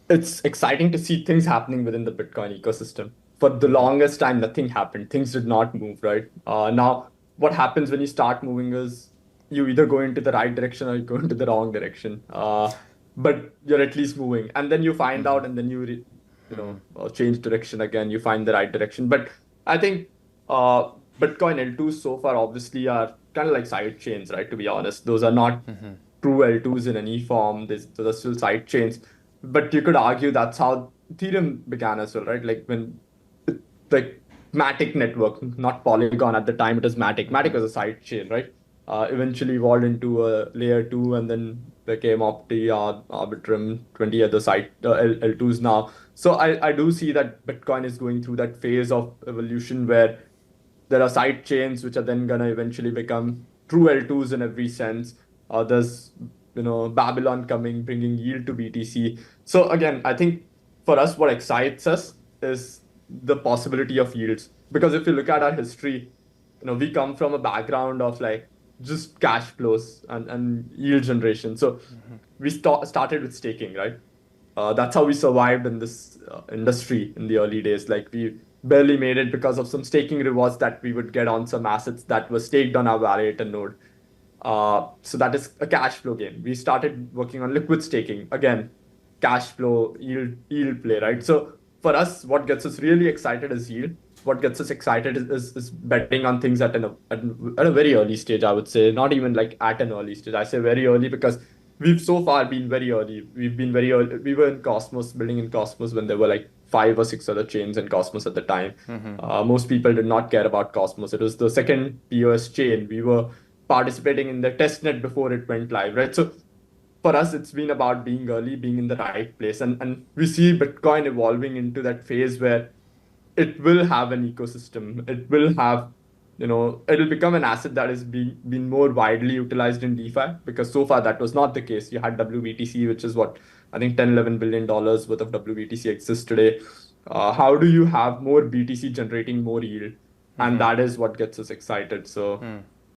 it's exciting to see things happening within the Bitcoin ecosystem. For the longest time, nothing happened. Things did not move, right? Now, what happens when you start moving is you either go into the right direction or you go into the wrong direction. But you're at least moving, and then you find out, and then change direction again. You find the right direction. But I think uh, Bitcoin L2s so far obviously are kind of like side chains, right? To be honest, those are not true L2s in any form. Those are still side chains. But you could argue that's how Ethereum began as well, right? Like when, like Matic network, not Polygon at the time, it was Matic. Matic was a side chain, right? Eventually evolved into a layer two and then became Opti, Arbitrum, 20 other side L2s now. So I do see that Bitcoin is going through that phase of evolution where there are side chains which are then gonna eventually become true L2s in every sense. There's Babylon coming, bringing yield to BTC. So again, I think for us, what excites us is the possibility of yields. Because if you look at our history, we come from a background of like just cash flows and yield generation. So we started with staking, right? That's how we survived in this industry in the early days. Like we barely made it because of some staking rewards that we would get on some assets that were staked on our validator node. So that is a cash flow game. We started working on liquid staking. Again, cash flow, yield play, right? So for us, what gets us really excited is yield. What gets us excited is betting on things at a very early stage, I would say. Not even like at an early stage. I say very early because we've so far been very early. We've been very early. We were in Cosmos, building in Cosmos when there were like five or six other chains in Cosmos at the time. Most people did not care about Cosmos. It was the second POS chain. We were participating in the testnet before it went live, right? So for us, it's been about being early, being in the right place. And we see Bitcoin evolving into that phase where it will have an ecosystem. It will have, it'll become an asset that is being more widely utilized in DeFi because so far that was not the case. You had WBTC, which is what I think 10, $11 billion worth of WBTC exists today. How do you have more BTC generating more yield? And that is what gets us excited. So